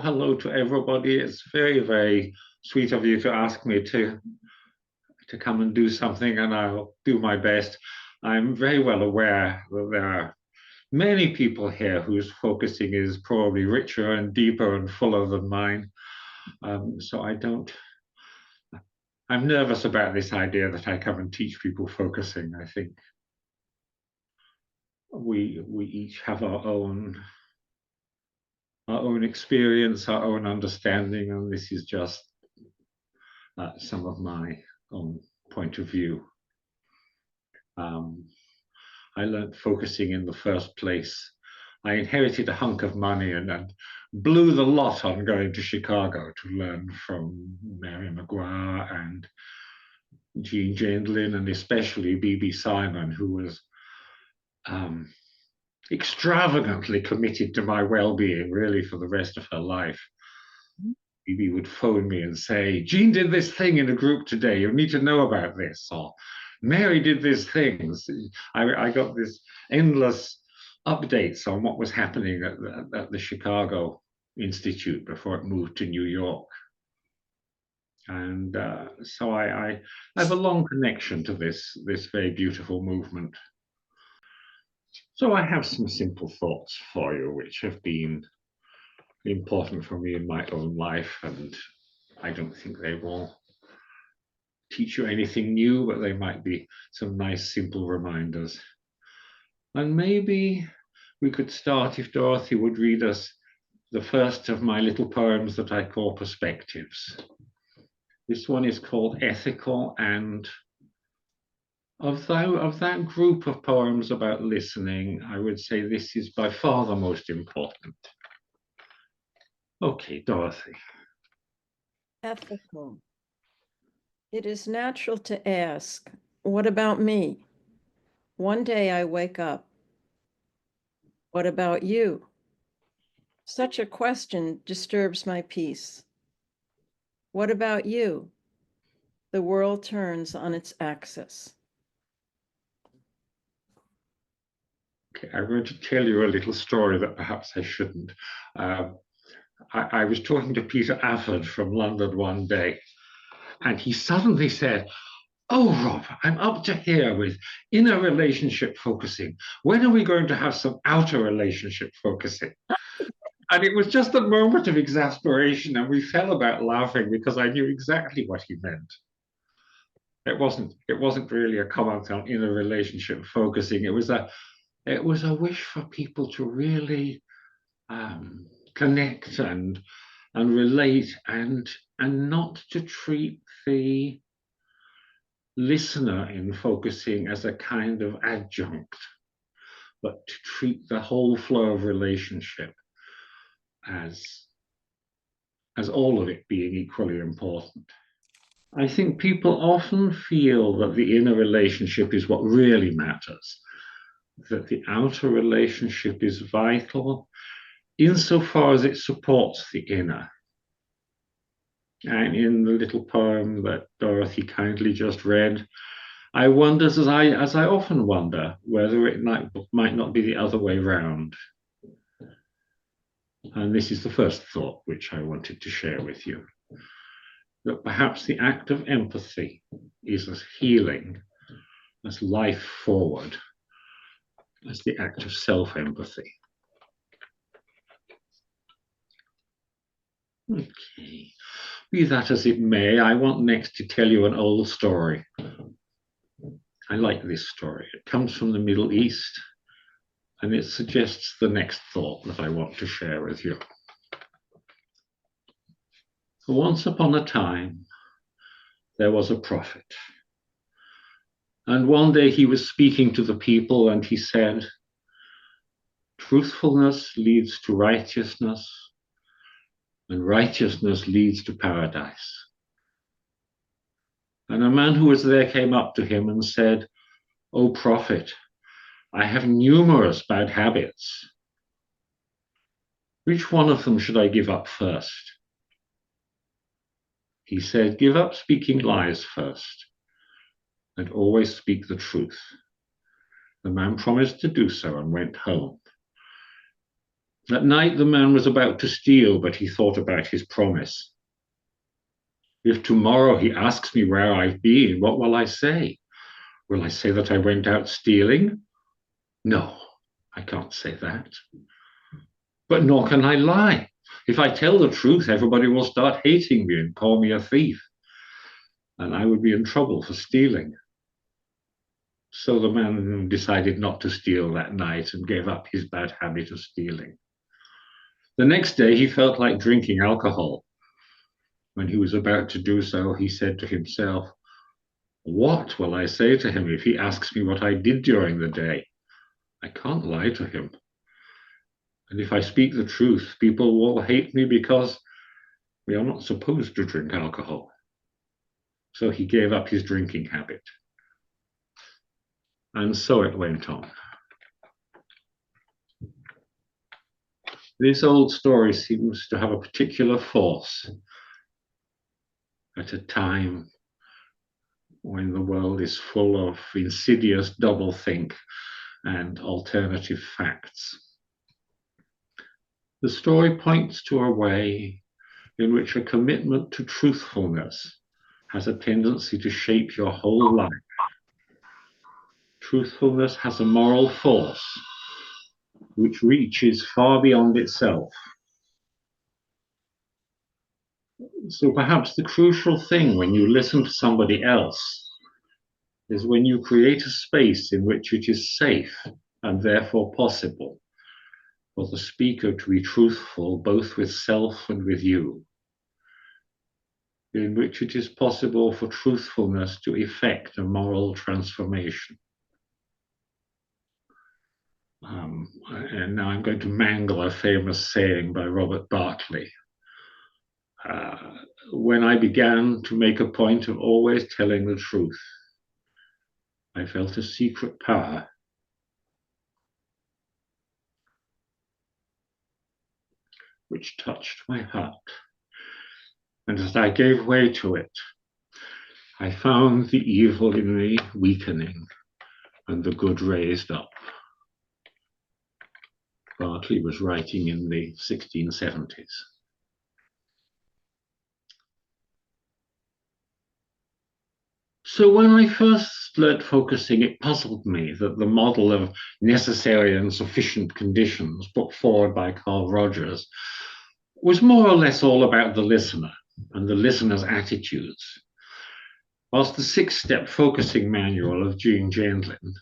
Hello to everybody. It's very, very sweet of you to ask me to come and do something, and I'll do my best. I'm very well aware that there are many people here whose focusing is probably richer and deeper and fuller than mine. So I'm nervous about this idea that I come and teach people focusing. I think we each have our own experience, our own understanding, and this is just some of my own point of view. I learned focusing in the first place. I inherited a hunk of money and blew the lot on going to Chicago to learn from Mary McGuire and Jean Gendlin, and especially B.B. Simon, who was extravagantly committed to my well-being, really, for the rest of her life. B.B. would phone me and say, Jean did this thing in a group today. You need to know about this. Or Mary did this thing. I got this endless updates on what was happening at the Chicago Institute before it moved to New York. And so I have a long connection to this very beautiful movement. So I have some simple thoughts for you, which have been important for me in my own life, and I don't think they will teach you anything new, but they might be some nice, simple reminders. And maybe we could start if Dorothy would read us the first of my little poems that I call Perspectives. This one is called Ethical, and of that group of poems about listening, I would say this is by far the most important. Okay, Dorothy. Ethical. It is natural to ask, what about me? One day I wake up. What about you? Such a question disturbs my peace. What about you? The world turns on its axis. Okay, I'm going to tell you a little story that perhaps I shouldn't. I was talking to Peter Afford from London one day, and he suddenly said, "Oh, Rob, I'm up to here with inner relationship focusing. When are we going to have some outer relationship focusing?" And it was just a moment of exasperation, and we fell about laughing because I knew exactly what he meant. It wasn't really a comment on inner relationship focusing. It was a wish for people to really connect and relate and not to treat the listener in focusing as a kind of adjunct, but to treat the whole flow of relationship as all of it being equally important. I think people often feel that the inner relationship is what really matters, that the outer relationship is vital insofar as it supports the inner. And in the little poem that Dorothy kindly just read, I wondered, as I often wonder, whether it might not be the other way round. And this is the first thought which I wanted to share with you, that perhaps the act of empathy is as healing, as life forward, as the act of self-empathy. Okay. Be that as it may, I want next to tell you an old story. I like this story. It comes from the Middle East, and it suggests the next thought that I want to share with you. Once upon a time, there was a prophet. And one day he was speaking to the people, and he said, "Truthfulness leads to righteousness, and righteousness leads to paradise." And a man who was there came up to him and said, "O prophet, I have numerous bad habits. Which one of them should I give up first?" He said, "Give up speaking lies first, and always speak the truth." The man promised to do so and went home. At night, the man was about to steal, but he thought about his promise. If tomorrow he asks me where I've been, what will I say? Will I say that I went out stealing? No, I can't say that. But nor can I lie. If I tell the truth, everybody will start hating me and call me a thief, and I would be in trouble for stealing. So the man decided not to steal that night and gave up his bad habit of stealing. The next day, he felt like drinking alcohol. When he was about to do so, he said to himself, "What will I say to him if he asks me what I did during the day? I can't lie to him. And if I speak the truth, people will hate me because we are not supposed to drink alcohol." So he gave up his drinking habit. And so it went on. This old story seems to have a particular force at a time when the world is full of insidious doublethink and alternative facts. The story points to a way in which a commitment to truthfulness has a tendency to shape your whole life. Truthfulness has a moral force which reaches far beyond itself. So perhaps the crucial thing when you listen to somebody else is when you create a space in which it is safe and therefore possible for the speaker to be truthful both with self and with you, in which it is possible for truthfulness to effect a moral transformation. And now I'm going to mangle a famous saying by Robert Bartley. When I began to make a point of always telling the truth, I felt a secret power which touched my heart. And as I gave way to it, I found the evil in me weakening and the good raised up. Bartley was writing in the 1670s. So when I first learnt focusing, it puzzled me that the model of necessary and sufficient conditions put forward by Carl Rogers was more or less all about the listener and the listener's attitudes, whilst the 6-step focusing manual of Jean Gendlin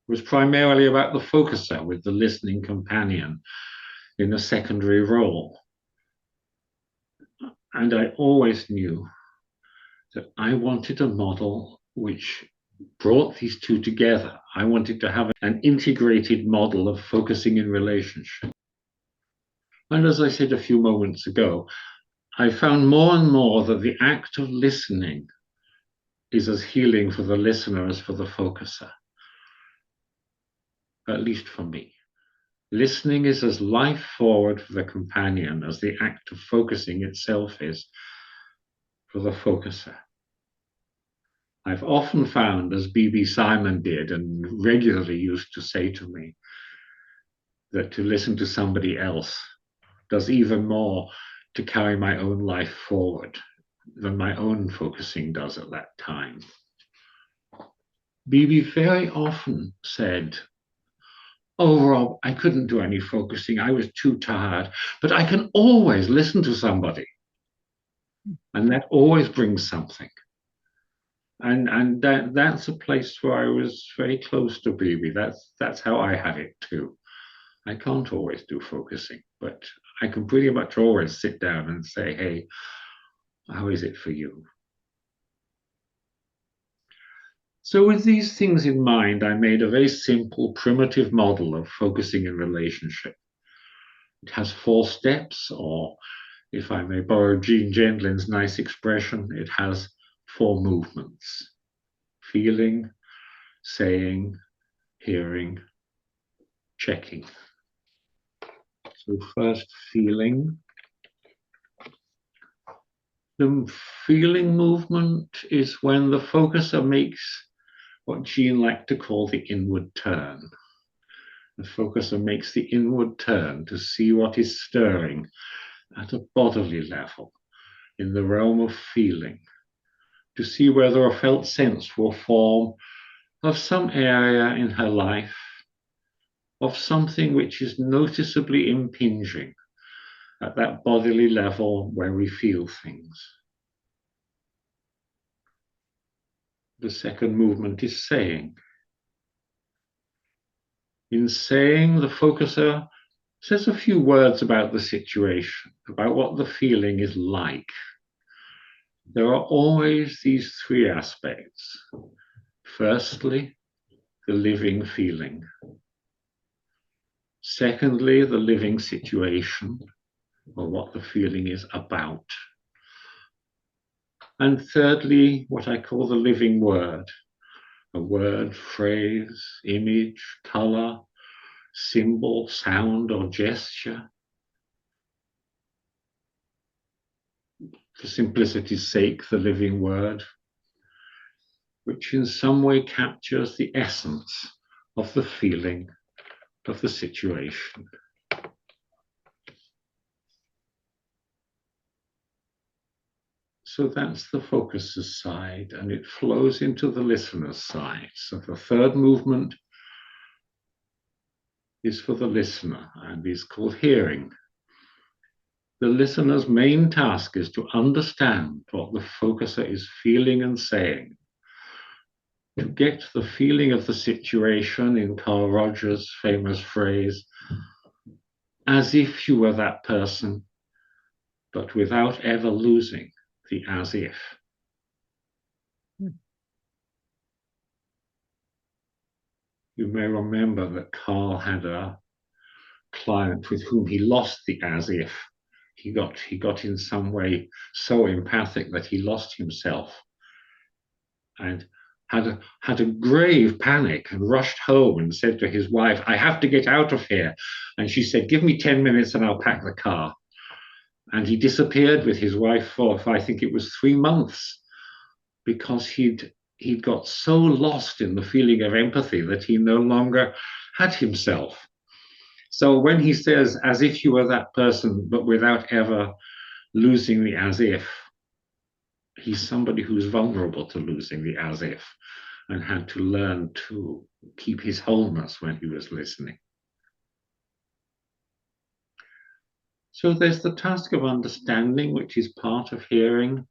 was primarily about the focuser with the listening companion in a secondary role. And I always knew that I wanted a model which brought these two together. I wanted to have an integrated model of focusing in relationship. And as I said a few moments ago, I found more and more that the act of listening is as healing for the listener as for the focuser, at least for me. Listening is as life forward for the companion as the act of focusing itself is for the focuser. I've often found, as B.B. Simon did and regularly used to say to me, that to listen to somebody else does even more to carry my own life forward than my own focusing does at that time. B.B. very often said, "Oh, Rob, I couldn't do any focusing. I was too tired, but I can always listen to somebody." And that always brings something. And that's a place where I was very close to BB. That's how I have it too. I can't always do focusing, but I can pretty much always sit down and say, "Hey, how is it for you?" So with these things in mind, I made a very simple, primitive model of focusing in relationship. It has 4 steps, or if I may borrow Jean Gendlin's nice expression, it has 4 movements: feeling, saying, hearing, checking. So first, feeling. The feeling movement is when the focuser makes what Jean liked to call the inward turn. The focuser makes the inward turn to see what is stirring at a bodily level, in the realm of feeling, to see whether a felt sense will form of some area in her life, of something which is noticeably impinging at that bodily level where we feel things. The second movement is saying. In saying, the focuser says a few words about the situation, about what the feeling is like. There are always these three aspects. Firstly, the living feeling. Secondly, the living situation, or what the feeling is about. And thirdly, what I call the living word, a word, phrase, image, color, symbol, sound, or gesture. For simplicity's sake, the living word, which in some way captures the essence of the feeling of the situation. So that's the focuser's side, and it flows into the listener's side. So the third movement is for the listener and is called hearing. The listener's main task is to understand what the focuser is feeling and saying, to get the feeling of the situation, in Carl Rogers' famous phrase, as if you were that person, but without ever losing the as if. You may remember that Carl had a client with whom he lost the as if. He got in some way so empathic that he lost himself and had a grave panic and rushed home and said to his wife, "I have to get out of here." And she said, "Give me 10 minutes and I'll pack the car." And he disappeared with his wife for, I think it was 3 months, because he'd got so lost in the feeling of empathy that he no longer had himself. So when he says, as if you were that person, but without ever losing the as if, he's somebody who's vulnerable to losing the as if and had to learn to keep his wholeness when he was listening. So there's the task of understanding, which is part of hearing.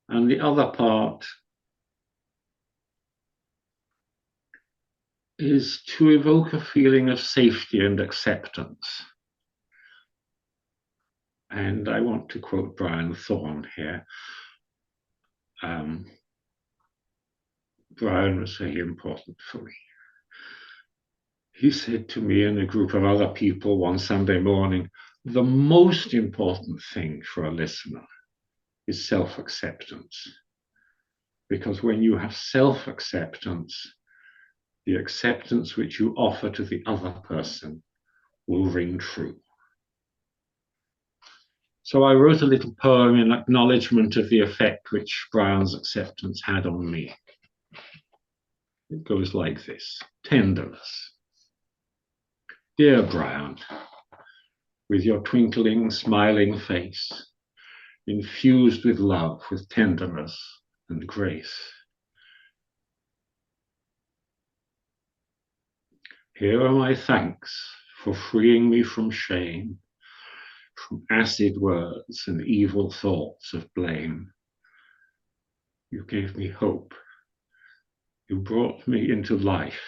And the other part is to evoke a feeling of safety and acceptance. And I want to quote Brian Thorne here. Brian was very important for me. He said to me and a group of other people one Sunday morning, the most important thing for a listener is self-acceptance. Because when you have self-acceptance, the acceptance which you offer to the other person will ring true. So I wrote a little poem in acknowledgement of the effect which Brian's acceptance had on me. It goes like this: tenderness. Dear Brian, with your twinkling, smiling face, infused with love, with tenderness and grace. Here are my thanks for freeing me from shame, from acid words and evil thoughts of blame. You gave me hope. You brought me into life.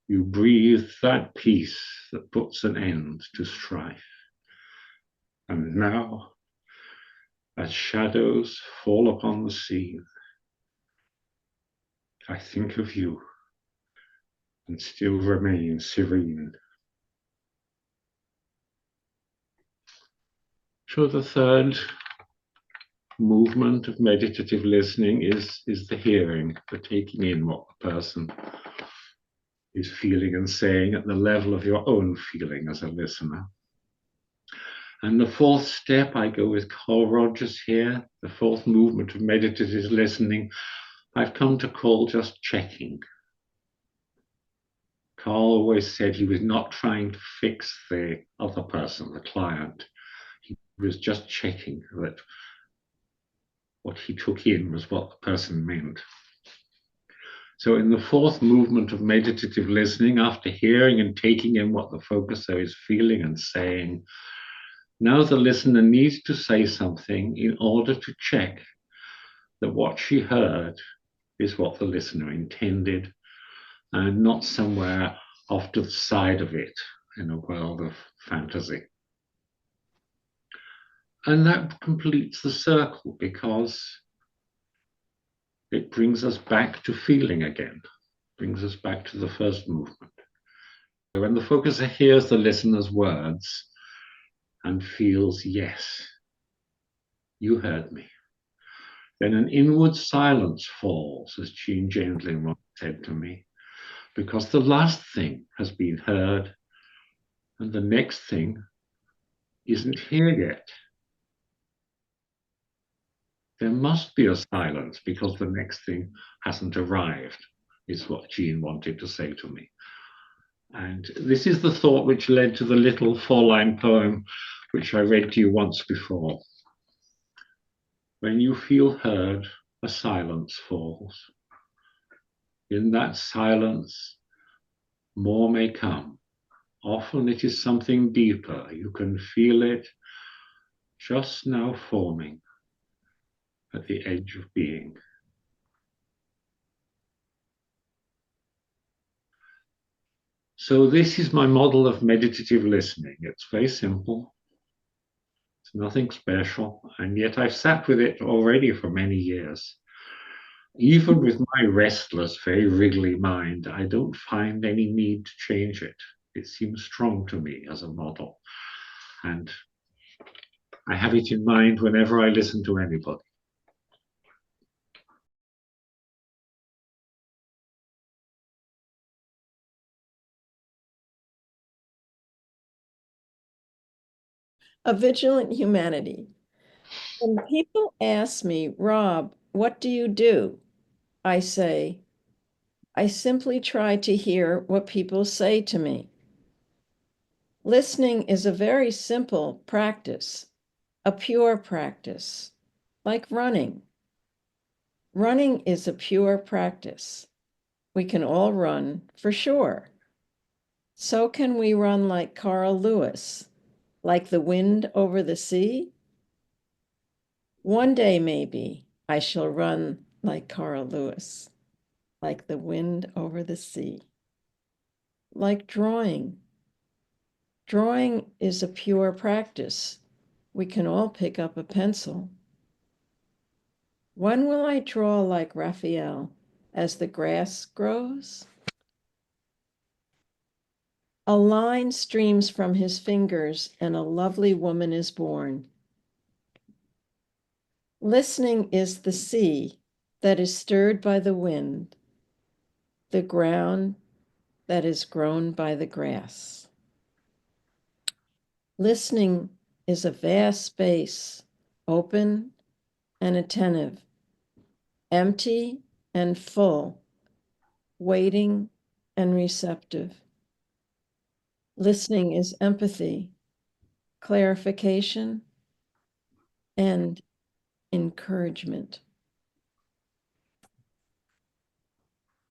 You breathed that peace that puts an end to strife. And now, as shadows fall upon the scene, I think of you and still remain serene. So the third movement of meditative listening is the hearing, the taking in what the person is feeling and saying at the level of your own feeling as a listener. And the fourth step, I go with Carl Rogers here, the fourth movement of meditative listening, I've come to call just checking. Carl always said he was not trying to fix the other person, the client. He was just checking that what he took in was what the person meant. So in the fourth movement of meditative listening, after hearing and taking in what the focuser is feeling and saying, now the listener needs to say something in order to check that what she heard is what the listener intended and not somewhere off to the side of it in a world of fantasy. And that completes the circle because it brings us back to feeling again, brings us back to the first movement. When the focuser hears the listener's words and feels, yes, you heard me, then an inward silence falls, as Jean Gendlin once said to me, because the last thing has been heard and the next thing isn't here yet. There must be a silence because the next thing hasn't arrived, is what Jean wanted to say to me. And this is the thought which led to the little 4-line poem which I read to you once before. When you feel heard, a silence falls. In that silence, more may come. Often it is something deeper. You can feel it just now forming at the edge of being. So this is my model of meditative listening. It's very simple. It's nothing special, and yet I've sat with it already for many years. Even with my restless, very wriggly mind, I don't find any need to change it. It seems strong to me as a model. And I have it in mind whenever I listen to anybody. A vigilant humanity. When people ask me, Rob, what do you do? I say, I simply try to hear what people say to me. Listening is a very simple practice, a pure practice, like running. Running is a pure practice. We can all run, for sure. So can we run like Carl Lewis, like the wind over the sea? One day, maybe, I shall run like Carl Lewis, like the wind over the sea. Like drawing. Drawing is a pure practice. We can all pick up a pencil. When will I draw like Raphael, as the grass grows? A line streams from his fingers, and a lovely woman is born. Listening is the sea that is stirred by the wind, the ground that is grown by the grass. Listening is a vast space, open and attentive, empty and full, waiting and receptive. Listening is empathy, clarification, and encouragement.